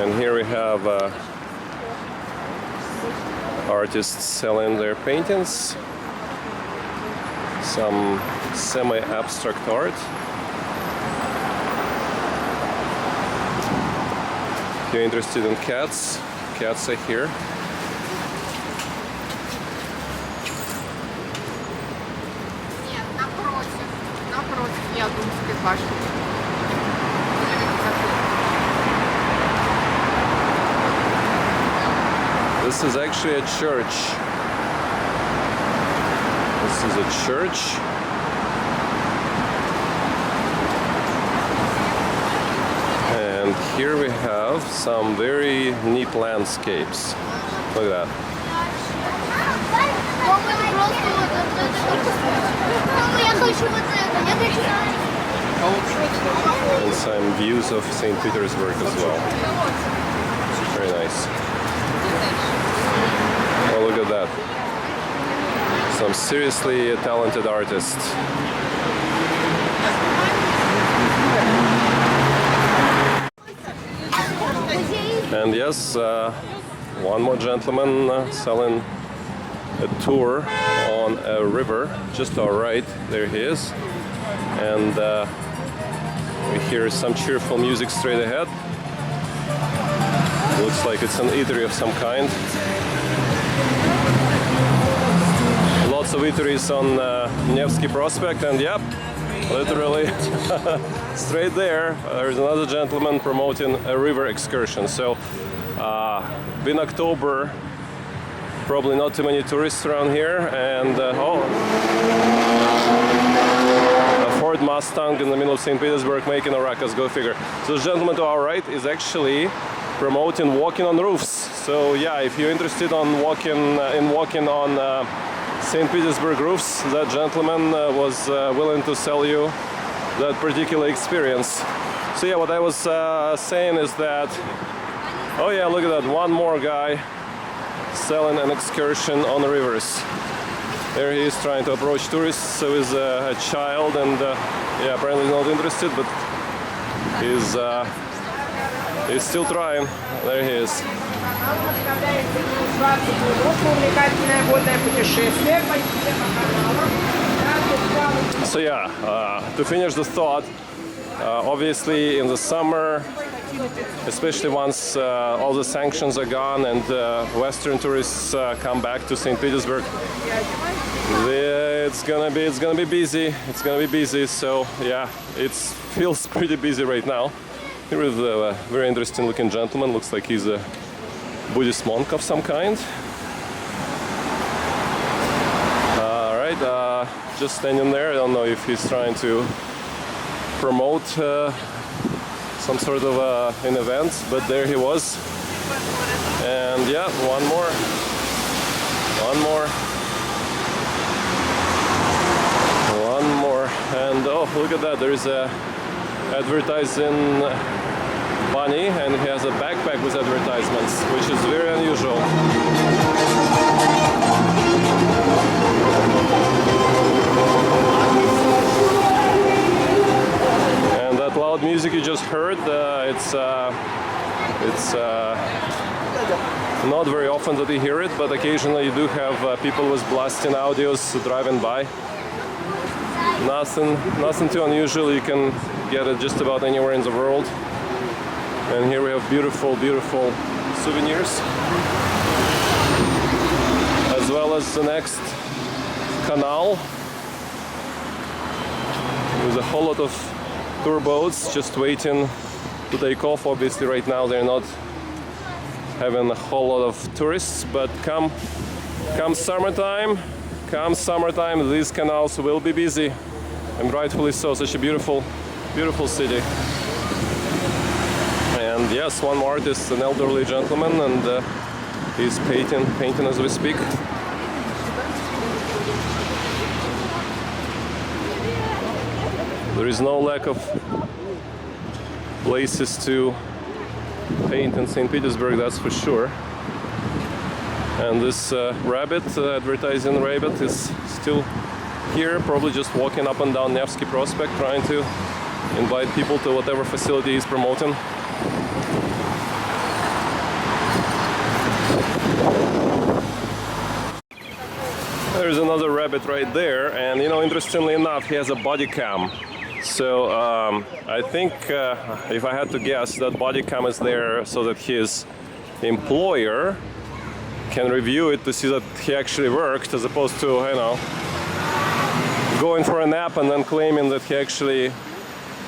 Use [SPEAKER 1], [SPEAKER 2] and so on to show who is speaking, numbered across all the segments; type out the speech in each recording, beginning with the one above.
[SPEAKER 1] And here we have artists selling their paintings, some semi-abstract art. If you're interested in cats, cats are here.
[SPEAKER 2] Нет, напротив Ядумской башни.
[SPEAKER 1] This is actually a church. This is a church. And here we have some very neat landscapes. Look at that. And some views of St. Petersburg as well. Very nice. Oh, look at that. Some seriously talented artists. And yes, one more gentleman selling a tour on a river just to our right. There he is. And we hear some cheerful music straight ahead. Looks like it's an eatery of some kind. Lots of eateries on Nevsky Prospekt, and yep, literally straight there, there's another gentleman promoting a river excursion. So, in October, probably not too many tourists around here, and a Ford Mustang in the middle of St. Petersburg making a ruckus, go figure. So this gentleman to our right is actually promoting walking on roofs. So yeah, if you're interested in walking on St. Petersburg roofs, that gentleman was willing to sell you that particular experience. So yeah, what I was saying is that, oh yeah, look at that, one more guy selling an excursion on the rivers. There he is trying to approach tourists, so is a child, and yeah, apparently not interested, but he's still trying. There he is. So yeah, to finish the thought, obviously in the summer, especially once all the sanctions are gone and Western tourists come back to St. Petersburg, it's gonna be busy. It's gonna be busy. So yeah, it feels pretty busy right now. Here is a very interesting looking gentleman. Looks like he's a Buddhist monk of some kind. Alright, just standing there. I don't know if he's trying to promote some sort of an event, but there he was. And yeah, one more. And oh, look at that, there is a advertising bunny, and he has a backpack with advertisements, which is very unusual. And that loud music you just heard, it's not very often that you hear it, but occasionally you do have people with blasting audios driving by. Nothing too unusual. You can get it just about anywhere in the world. And here we have beautiful, beautiful souvenirs, as well as the next canal with a whole lot of tour boats just waiting to take off. Obviously right now they're not having a whole lot of tourists, but come summertime, these canals will be busy, and rightfully so. Such a beautiful city. And yes, one more artist, an elderly gentleman, and he's painting as we speak. There is no lack of places to paint in St. Petersburg, that's for sure. And this rabbit, advertising rabbit, is still here, probably just walking up and down Nevsky Prospekt, trying to invite people to whatever facility he's promoting. There's another rabbit right there, and you know, interestingly enough, he has a body cam. So I think, if I had to guess, that body cam is there so that his employer can review it to see that he actually worked, as opposed to, you know, going for a nap and then claiming that he actually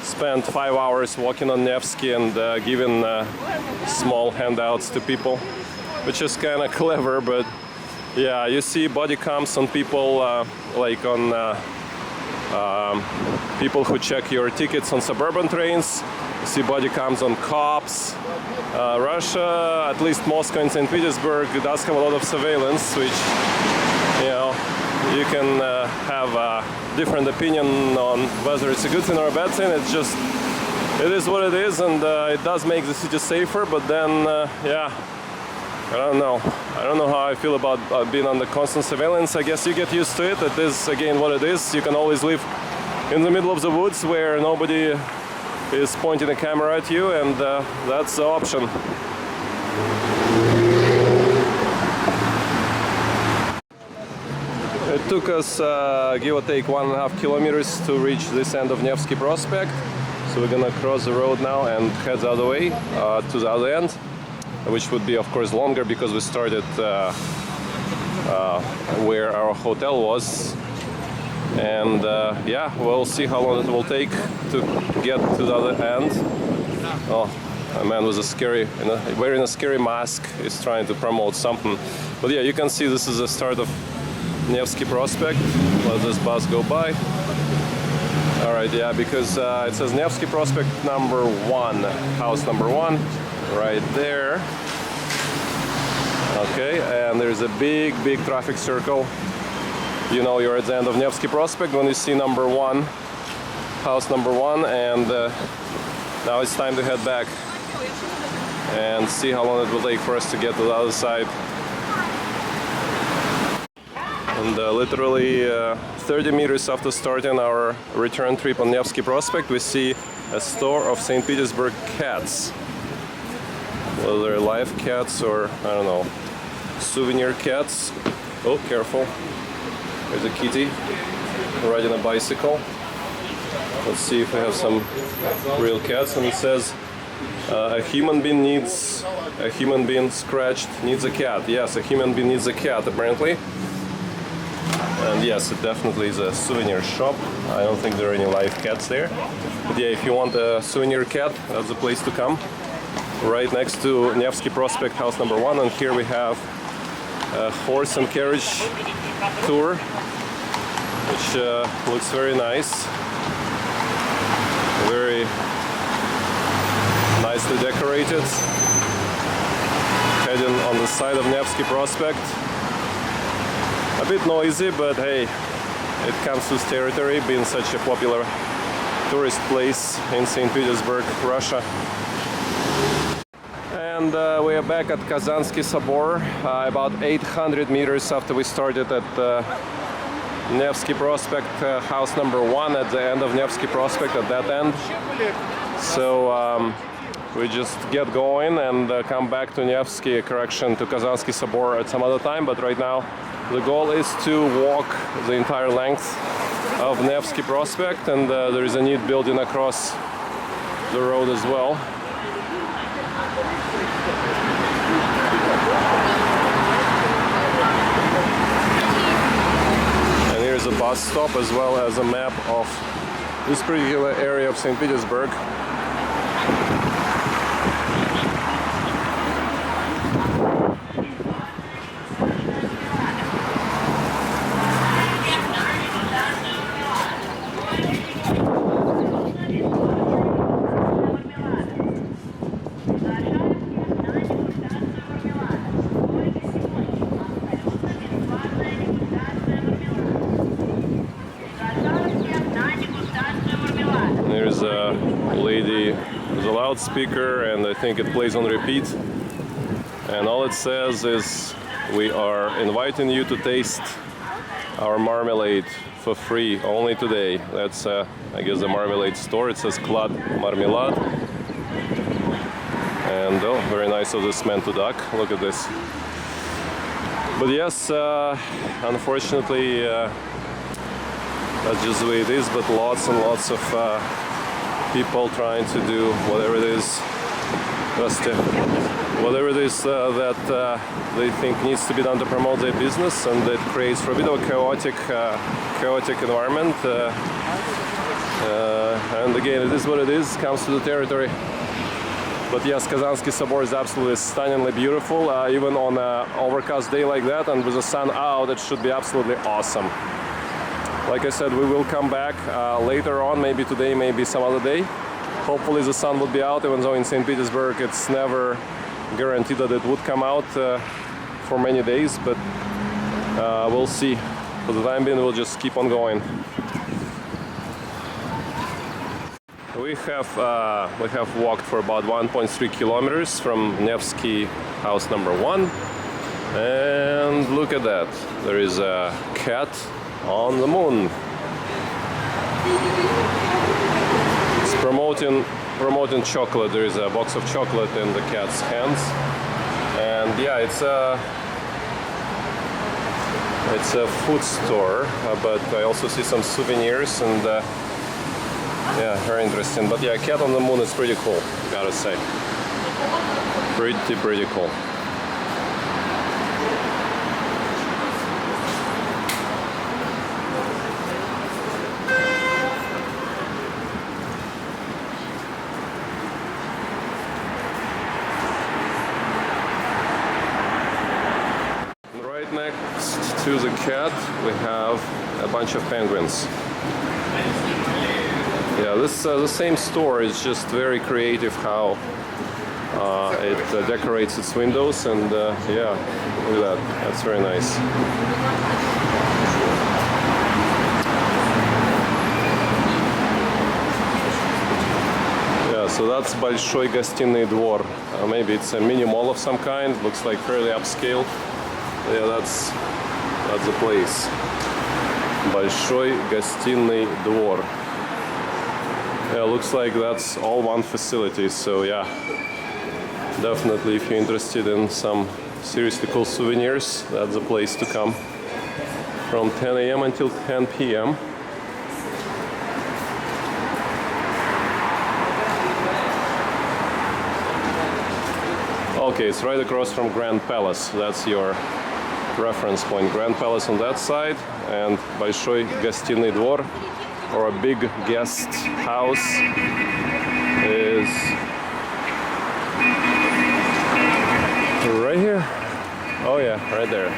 [SPEAKER 1] spent 5 hours walking on Nevsky and giving small handouts to people, which is kind of clever. But yeah, you see body cams on people, like on people who check your tickets on suburban trains. You see body cams on cops. Russia, at least Moscow and St. Petersburg, does have a lot of surveillance, which, you know, you can have a different opinion on whether it's a good thing or a bad thing. It's just, it is what it is, and it does make the city safer. But then, yeah, I don't know. I don't know how I feel about being under constant surveillance. I guess you get used to it. It is, again, what it is. You can always live in the middle of the woods where nobody is pointing a camera at you, and that's the option. It took us, give or take, 1.5 kilometers to reach this end of Nevsky Prospekt. So we're gonna cross the road now and head the other way to the other end, which would be, of course, longer because we started where our hotel was. And yeah, we'll see how long it will take to get to the other end. Oh, a man with a scary, wearing a scary mask is trying to promote something. But yeah, you can see this is the start of Nevsky Prospekt. Let this bus go by. All right, yeah, because it says Nevsky Prospekt number 1, house number 1, right there. Okay, and there's a big traffic circle. You know you're at the end of Nevsky Prospekt when you see number 1, house number 1, and now it's time to head back and see how long it will take for us to get to the other side. And literally 30 meters after starting our return trip on Nevsky Prospekt, we see a store of St. Petersburg cats. Whether they're live cats or, I don't know, souvenir cats. Oh, careful. There's a kitty riding a bicycle. Let's see if we have some real cats. And it says, a human being scratched needs a cat. Yes, a human being needs a cat, apparently. And yes, it definitely is a souvenir shop. I don't think there are any live cats there. But yeah, if you want a souvenir cat, that's the place to come. Right next to Nevsky Prospekt, house number 1. And here we have a horse and carriage tour, which looks very nice. Very nicely decorated. Heading on the side of Nevsky Prospekt. A bit noisy, but hey, it comes with territory, being such a popular tourist place in St. Petersburg, Russia. And we are back at Kazansky Sobor, about 800 meters after we started at Nevsky Prospekt, house number 1, at the end of Nevsky Prospekt, at that end. So we just get going and come back to Nevsky, correction, to Kazansky Sobor at some other time. But right now the goal is to walk the entire length of Nevsky Prospekt, and there is a neat building across the road as well. And here's a bus stop as well as a map of this particular area of St. Petersburg. There's a lady with a loudspeaker, and I think it plays on repeat. And all it says is, we are inviting you to taste our marmalade for free only today. That's, I guess, the marmalade store. It says Klad Marmelade. And oh, very nice of this man to duck. Look at this. But yes, unfortunately, that's just the way it is. But lots and lots of people trying to do whatever it is, whatever it is that they think needs to be done to promote their business, and it creates for a bit of a chaotic environment. And again, it is what it is. Comes to the territory. But yes, Kazansky Sobor is absolutely stunningly beautiful, even on an overcast day like that, and with the sun out, it should be absolutely awesome. Like I said, we will come back later on, maybe today, maybe some other day. Hopefully the sun would be out, even though in St. Petersburg it's never guaranteed that it would come out for many days, but we'll see. For the time being, we'll just keep on going. We have walked for about 1.3 kilometers from Nevsky house number 1, and look at that, there is a cat on the moon. It's promoting chocolate. There is a box of chocolate in the cat's hands, and yeah, it's a food store, but I also see some souvenirs, and yeah, very interesting. But yeah, cat on the moon is pretty cool, gotta say. Pretty cool. Right next to the cat, we have a bunch of penguins. Yeah, this the same store is just very creative how it decorates its windows, and yeah, look at that. That's very nice. Yeah, so that's Большой гостиный двор. Maybe it's a mini mall of some kind. Looks like fairly upscale. Yeah, that's the place. Большой гостиный двор. Yeah, looks like that's all one facility, so yeah, definitely if you're interested in some seriously cool souvenirs, that's the place to come. From 10 a.m. until 10 p.m. Okay, it's right across from Grand Palace. That's your reference point. Grand Palace on that side, and Большой гостиный двор, or a big guest house, is right here. Oh yeah, right there.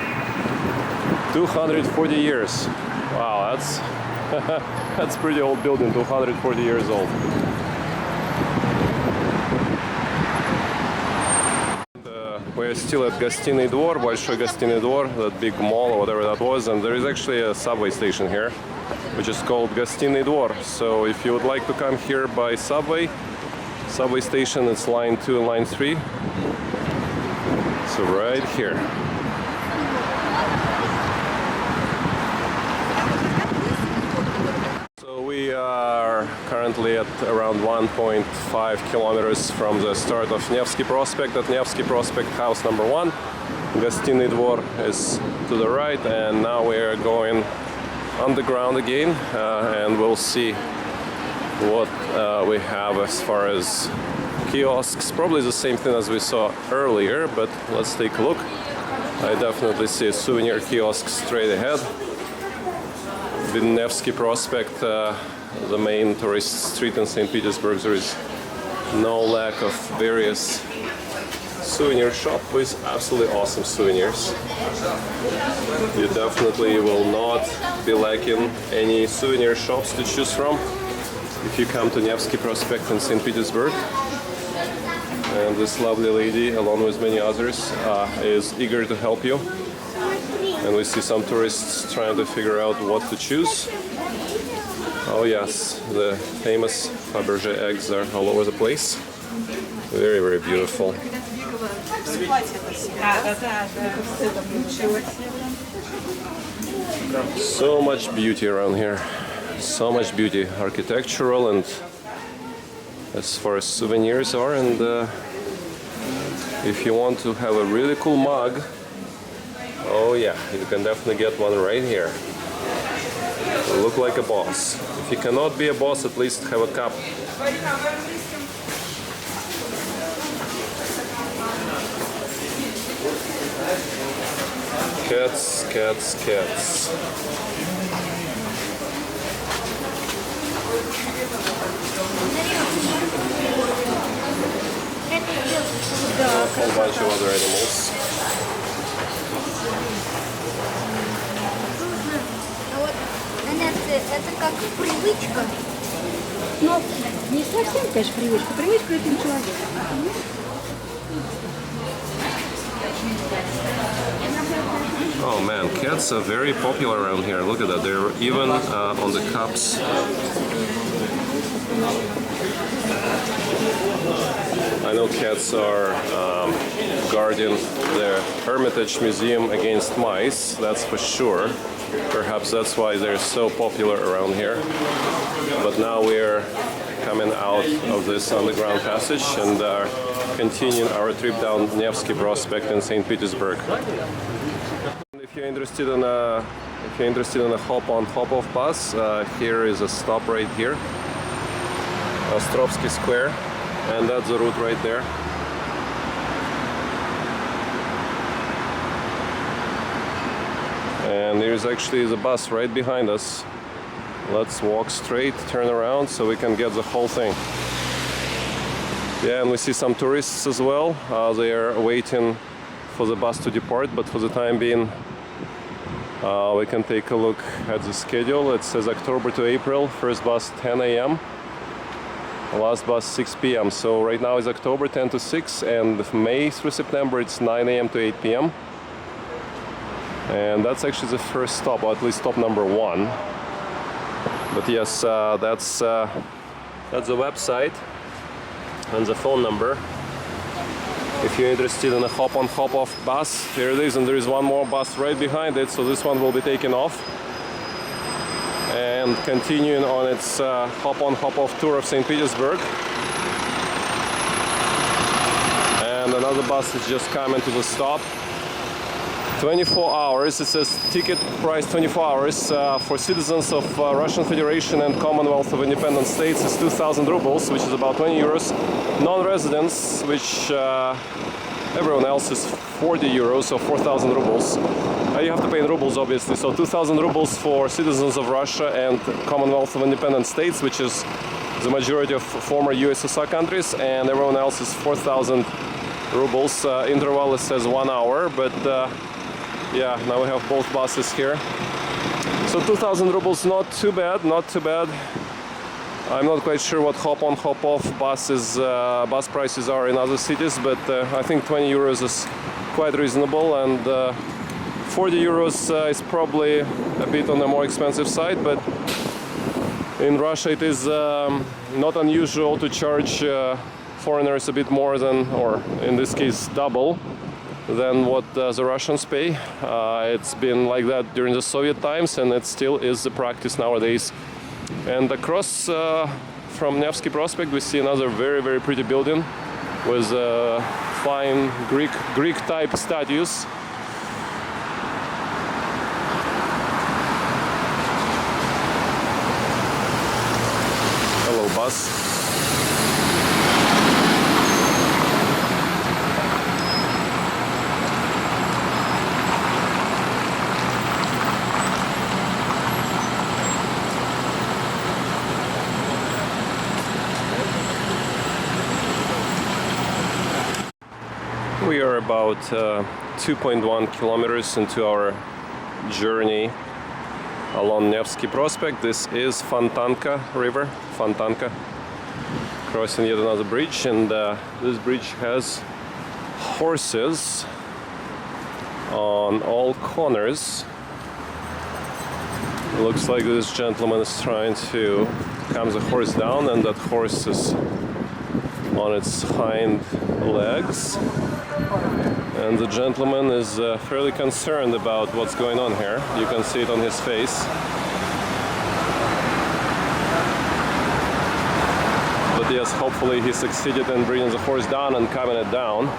[SPEAKER 1] 240 years. Wow, that's that's pretty old building. 240 years old. We're still at Гостиный двор, Большой гостиный двор, that big mall or whatever that was, and there is actually a subway station here, which is called Гостиный двор. So if you would like to come here by subway station, it's line 2 and line 3. So right here. So we are currently at around 1.5 kilometers from the start of Nevsky Prospekt at Nevsky Prospekt house number 1. Гостиный двор is to the right, and now we are going underground again, and we'll see what we have as far as kiosks. Probably the same thing as we saw earlier, but let's take a look. I definitely see a souvenir kiosk straight ahead. In Nevsky Prospekt, the main tourist street in St. Petersburg, there is no lack of various souvenir shop with absolutely awesome souvenirs. You definitely will not be lacking any souvenir shops to choose from if you come to Nevsky Prospekt in St. Petersburg. And this lovely lady, along with many others, is eager to help you. And we see some tourists trying to figure out what to choose. Oh yes, the famous Fabergé eggs are all over the place. Very, very beautiful. So much beauty around here. So much beauty, architectural and as far as souvenirs are. And if you want to have a really cool mug Oh yeah, you can definitely get one right here. Look like a boss. If you cannot be a boss, at least have a cup. Cats, cats, cats. A whole bunch of other animals.
[SPEAKER 2] Это как привычка.
[SPEAKER 3] Но не совсем, конечно, привычка. Привычка этим человеку.
[SPEAKER 1] Oh man, cats are very popular around here. Look at that. They're even on the cups. I know cats are guarding the Hermitage Museum against mice, that's for sure. Perhaps that's why they're so popular around here. But now we're coming out of this underground passage and continuing our trip down Nevsky Prospekt in St. Petersburg. If you're interested in a hop-on, hop-off bus, here is a stop right here, Ostrovsky Square, and that's the route right there. And there's actually the bus right behind us. Let's walk straight, turn around so we can get the whole thing. Yeah, and we see some tourists as well. They are waiting for the bus to depart, but for the time being we can take a look at the schedule. It says October to April, first bus 10 a.m. last bus 6 p.m. So right now is October 10 to 6, and May through September it's 9 a.m. to 8 p.m. And that's actually the first stop, or at least stop number 1. But yes, that's the website and the phone number. If you're interested in a hop-on, hop-off bus, here it is, and there is one more bus right behind it, so this one will be taken off and continuing on its hop-on, hop-off tour of St. Petersburg. And another bus is just coming to the stop. 24 hours, it says ticket price 24 hours for citizens of Russian Federation and Commonwealth of Independent States is 2,000 rubles, which is about 20 euros. Non-residents, which everyone else is 40 euros, so 4,000 rubles. You have to pay in rubles, obviously, so 2,000 rubles for citizens of Russia and Commonwealth of Independent States, which is the majority of former USSR countries, and everyone else is 4,000 rubles. Interval, it says 1 hour, but yeah, now we have both buses here. So 2,000 rubles, not too bad, not too bad. I'm not quite sure what hop-on, hop-off bus prices are in other cities, but I think 20 euros is quite reasonable, and 40 euros is probably a bit on the more expensive side, but in Russia it is not unusual to charge foreigners a bit more than, or in this case double, than what the Russians pay. It's been like that during the Soviet times, and it still is the practice nowadays. And across from Nevsky Prospekt we see another very, very pretty building with fine Greek type statues. Hello, bus. We are about 2.1 kilometers into our journey along Nevsky Prospekt. This is Fontanka River, Fontanka, crossing yet another bridge, and this bridge has horses on all corners. It looks like this gentleman is trying to calm the horse down, and that horse is on its hind legs. And the gentleman is fairly concerned about what's going on here. You can see it on his face. But yes, hopefully he succeeded in bringing the horse down and calming it down.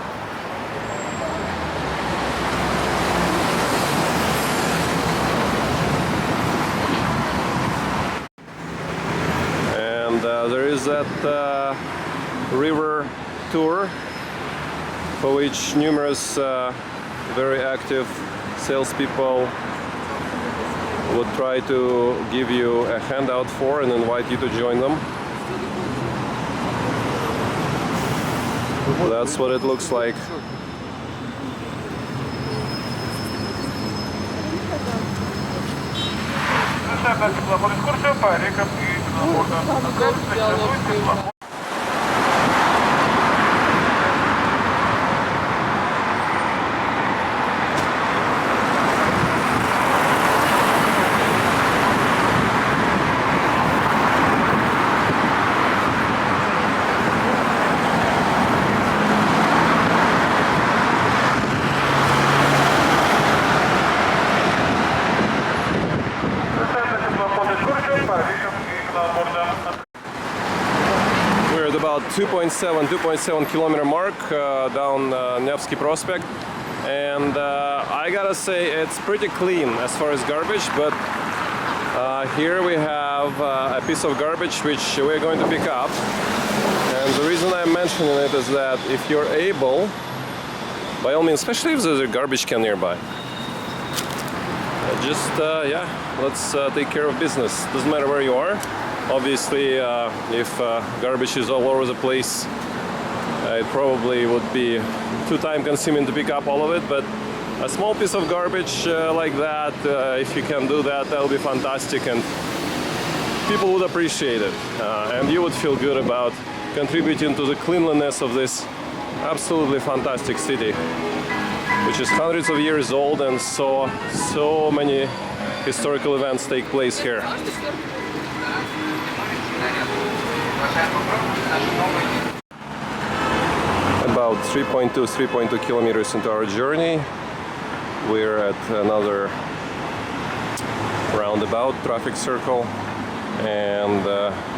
[SPEAKER 1] is that river tour for which numerous very active salespeople would try to give you a handout for and invite you to join them. That's what it looks like. We're at about 2.7 kilometer mark down Nevsky Prospekt, and I gotta say it's pretty clean as far as garbage, but here we have a piece of garbage which we're going to pick up, and the reason I'm mentioning it is that if you're able, by all means, especially if there's a garbage can nearby, just yeah, let's take care of business. Doesn't matter where you are. Obviously, if garbage is all over the place, it probably would be too time consuming to pick up all of it, but a small piece of garbage like that, if you can do that, that'll be fantastic, and people would appreciate it, and you would feel good about contributing to the cleanliness of this absolutely fantastic city, which is hundreds of years old, and so many historical events take place here. About 3.2 kilometers into our journey, we're at another roundabout traffic circle, and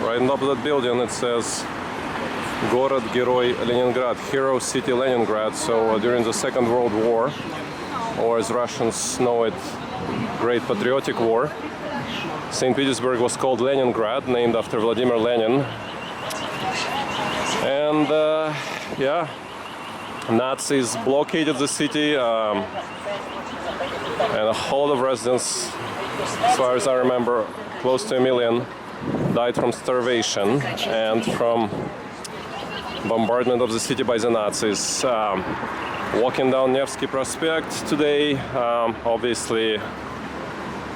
[SPEAKER 1] right on top of that building it says Город-Герой Leningrad, Hero City Leningrad. So during the Second World War, or as Russians know it, Great Patriotic War, St. Petersburg was called Leningrad, named after Vladimir Lenin. And yeah, Nazis blockaded the city, and a whole lot of residents, as far as I remember, close to 1 million, died from starvation and from bombardment of the city by the Nazis. Walking down Nevsky Prospekt today, obviously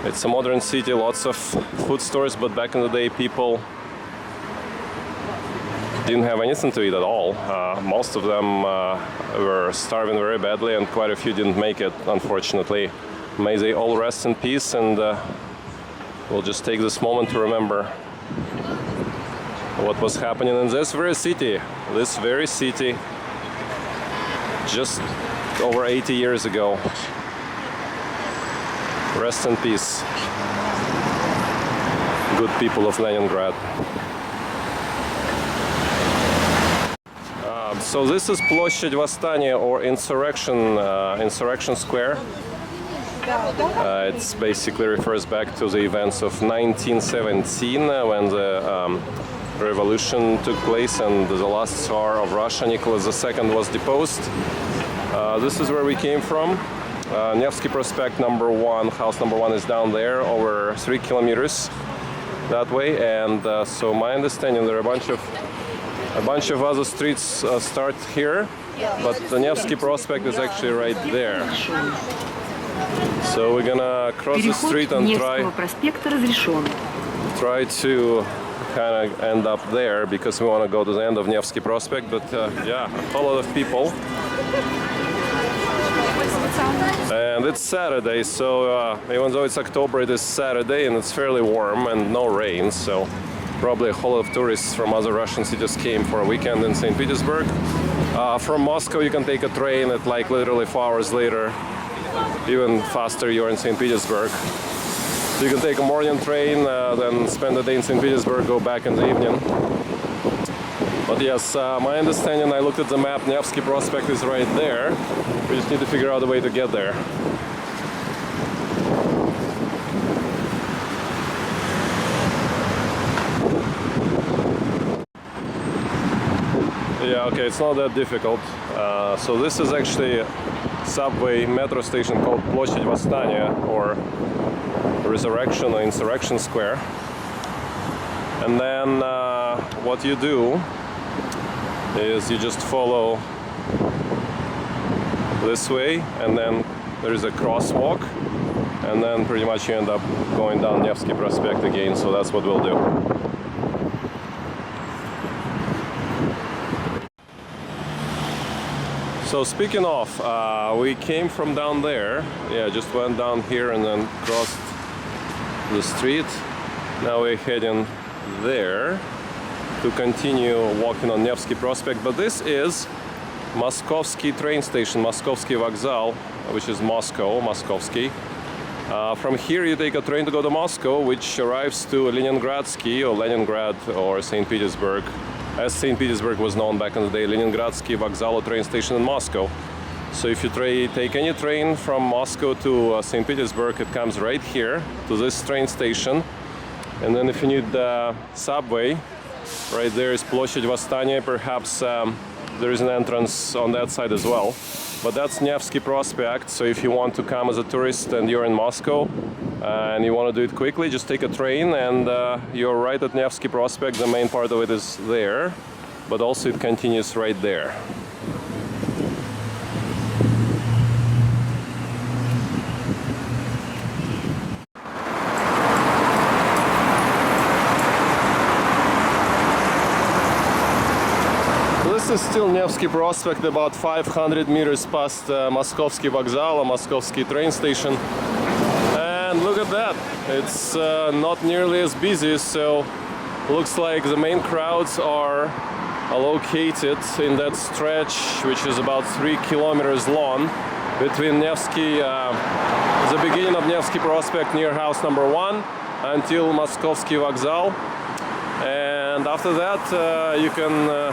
[SPEAKER 1] it's a modern city, lots of food stores, but back in the day people didn't have anything to eat at all. Most of them were starving very badly, and quite a few didn't make it, unfortunately. May they all rest in peace, and we'll just take this moment to remember what was happening in this very city, just over 80 years ago. Rest in peace, good people of Leningrad. So this is Площадь Восстания, or Insurrection Square. It basically refers back to the events of 1917 when the revolution took place and the last Tsar of Russia, Nicholas II, was deposed. This is where we came from. Nevsky Prospekt number 1, house number 1 is down there, over 3 kilometers that way, and so my understanding there are a bunch of other streets start here, but the Nevsky Prospekt is actually right there. So we're gonna cross the street and try to kind of end up there, because we want to go to the end of Nevsky Prospekt, but yeah, a whole lot of people. And it's Saturday, so even though it's October, it is Saturday and it's fairly warm and no rain, so probably a whole lot of tourists from other Russian cities came for a weekend in St. Petersburg. From Moscow you can take a train at like literally 4 hours later, even faster you're in St. Petersburg. So you can take a morning train, then spend the day in St. Petersburg, go back in the evening. But yes, my understanding, I looked at the map, Nevsky Prospekt is right there. We just need to figure out a way to get there. Yeah, okay, it's not that difficult. So this is actually a subway metro station called Площадь Восстания, or Resurrection or Insurrection Square. And then what you do is you just follow this way, and then there is a crosswalk, and then pretty much you end up going down Nevsky Prospekt again, so that's what we'll do. So speaking of, we came from down there, yeah, just went down here and then crossed the street. Now we're heading there to continue walking on Nevsky Prospekt, but this is Moskovsky train station, Moskovsky Vokzal, which is Moscow, Moskovsky. From here you take a train to go to Moscow, which arrives to Leningradsky, or Leningrad, or St. Petersburg, as St. Petersburg was known back in the day, Leningradsky Vokzal train station in Moscow. So if you take any train from Moscow to St. Petersburg, it comes right here to this train station. And then if you need the subway, right there is Площадь Восстания, perhaps there is an entrance on that side as well. But that's Nevsky Prospekt, so if you want to come as a tourist and you're in Moscow and you want to do it quickly, just take a train and you're right at Nevsky Prospekt. The main part of it is there, but also it continues right there. This is still Nevsky Prospekt, about 500 meters past Moskovsky Vokzal, or Moskovsky train station. And look at that, it's not nearly as busy, so looks like the main crowds are located in that stretch, which is about 3 kilometers long, between Nevsky, the beginning of Nevsky Prospekt near house number 1 until Moskovsky Vokzal. And after that you can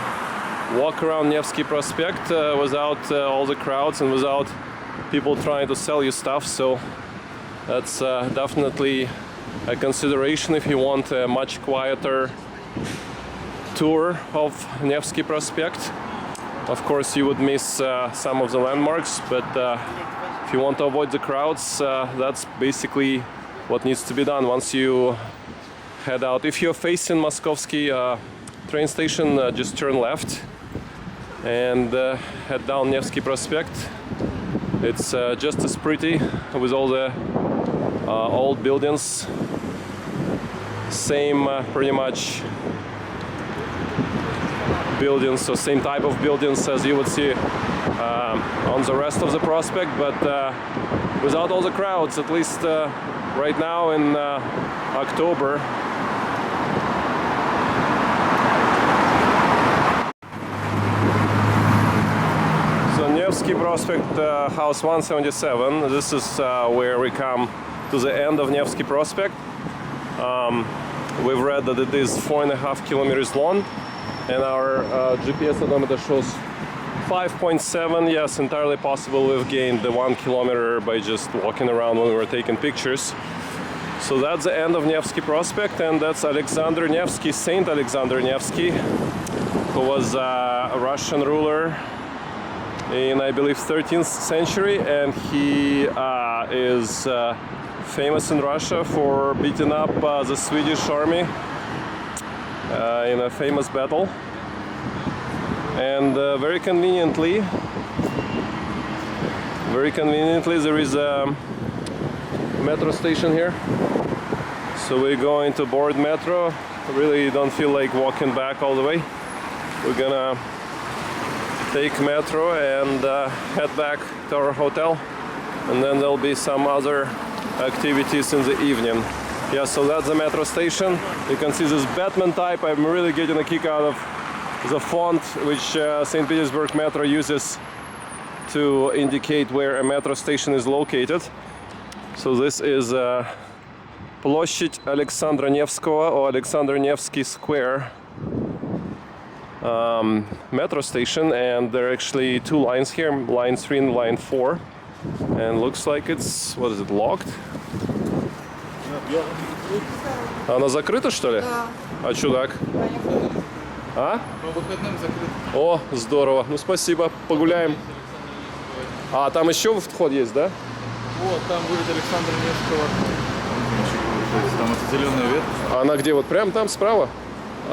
[SPEAKER 1] walk around Nevsky Prospekt without all the crowds and without people trying to sell you stuff. So that's definitely a consideration if you want a much quieter tour of Nevsky Prospekt. Of course, you would miss some of the landmarks, but if you want to avoid the crowds, that's basically what needs to be done once you head out. If you're facing Moskovsky train station, just turn left and head down Nevsky Prospekt. It's just as pretty with all the old buildings, same pretty much buildings, so same type of buildings as you would see on the rest of the prospect, but without all the crowds, at least right now in October. Nevsky Prospekt, house 177. This is where we come to the end of Nevsky Prospekt. We've read that it is 4.5 kilometers long, and our GPS odometer shows 5.7. Yes, entirely possible we've gained the 1 kilometer by just walking around when we were taking pictures. So that's the end of Nevsky Prospekt, and that's Alexander Nevsky, Saint Alexander Nevsky, who was a Russian ruler in, I believe, 13th century, and he is famous in Russia for beating up the Swedish army in a famous battle. And very conveniently, there is a metro station here. So we're going to board metro. Really don't feel like walking back all the way. We're gonna take metro and head back to our hotel, and then there'll be some other activities in the evening. Yeah, so that's the metro station. You can see this Batman type. I'm really getting a kick out of the font which St. Petersburg Metro uses to indicate where a metro station is located. So this is Площадь Александра Невского, or Alexander Nevsky Square metro station, and there are actually two lines here, line 3 and line 4, and looks like it's, what is it, locked? Она закрыта, что ли?
[SPEAKER 2] Да.
[SPEAKER 1] А чё так? А?
[SPEAKER 4] По выходным закрыт.
[SPEAKER 1] О, здорово. Ну, спасибо. Погуляем. А, там еще вход есть, да?
[SPEAKER 4] Вот, там будет Александра Невского. То есть там это зеленая ветвь.
[SPEAKER 1] А она где? Вот прям там справа?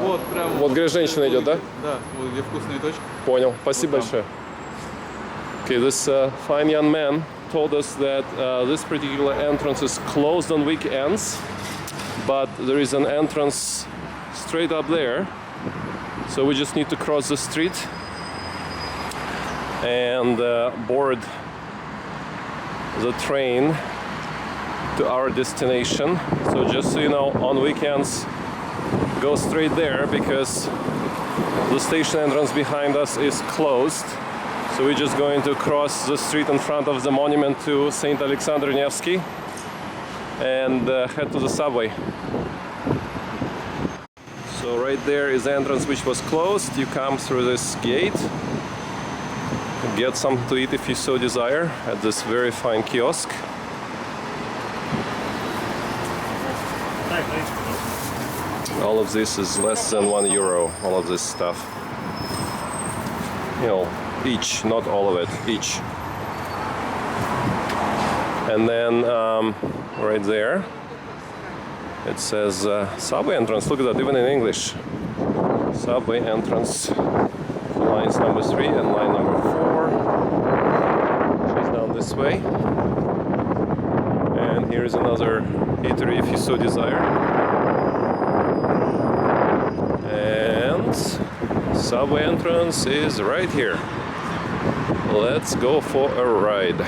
[SPEAKER 4] Вот, прям.
[SPEAKER 1] Вот где женщина идет, да?
[SPEAKER 4] Да, вот где вкусные точки.
[SPEAKER 1] Понял. Спасибо
[SPEAKER 4] Вот там.
[SPEAKER 1] большое. Okay, this fine young man told us that this particular entrance is closed on weekends, but there is an entrance straight up there. So we just need to cross the street and board the train to our destination. So just so you know, on weekends, go straight there because the station entrance behind us is closed. So we're just going to cross the street in front of the monument to St. Alexander Nevsky and head to the subway. So right there is the entrance which was closed. You come through this gate, get something to eat if you so desire at this very fine kiosk. All of this is less than €1, all of this stuff. You know, each, not all of it, each. And then right there it says subway entrance. Look at that, even in English. Subway entrance, lines number 3 and line number 4. She's down this way. And here's another eatery if you so desire. And subway entrance is right here. Let's go for a ride.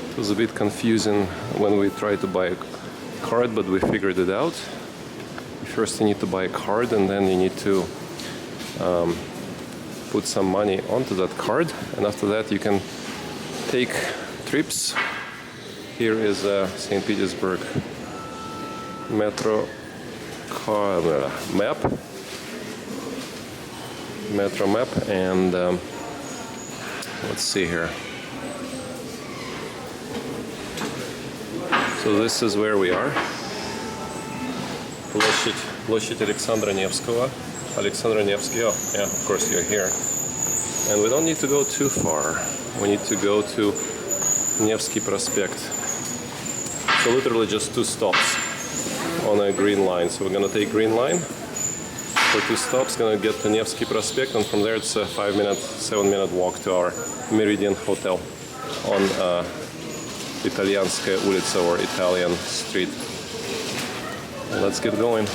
[SPEAKER 1] It was a bit confusing when we tried to buy a card, but we figured it out. First you need to buy a card and then you need to put some money onto that card, and after that you can take trips. Here is a St. Petersburg metro map, and let's see here. So this is where we are. Площадь Александра Невского. Alexander Nevsky, oh yeah, of course you're here. And we don't need to go too far. We need to go to Nevsky Prospekt. So literally just 2 stops on a green line. So we're gonna take green line for 2 stops, gonna get to Nevsky Prospekt, and from there it's a 7-minute walk to our Meridian Hotel on Italianskaya улица or Italian Street. Let's get going.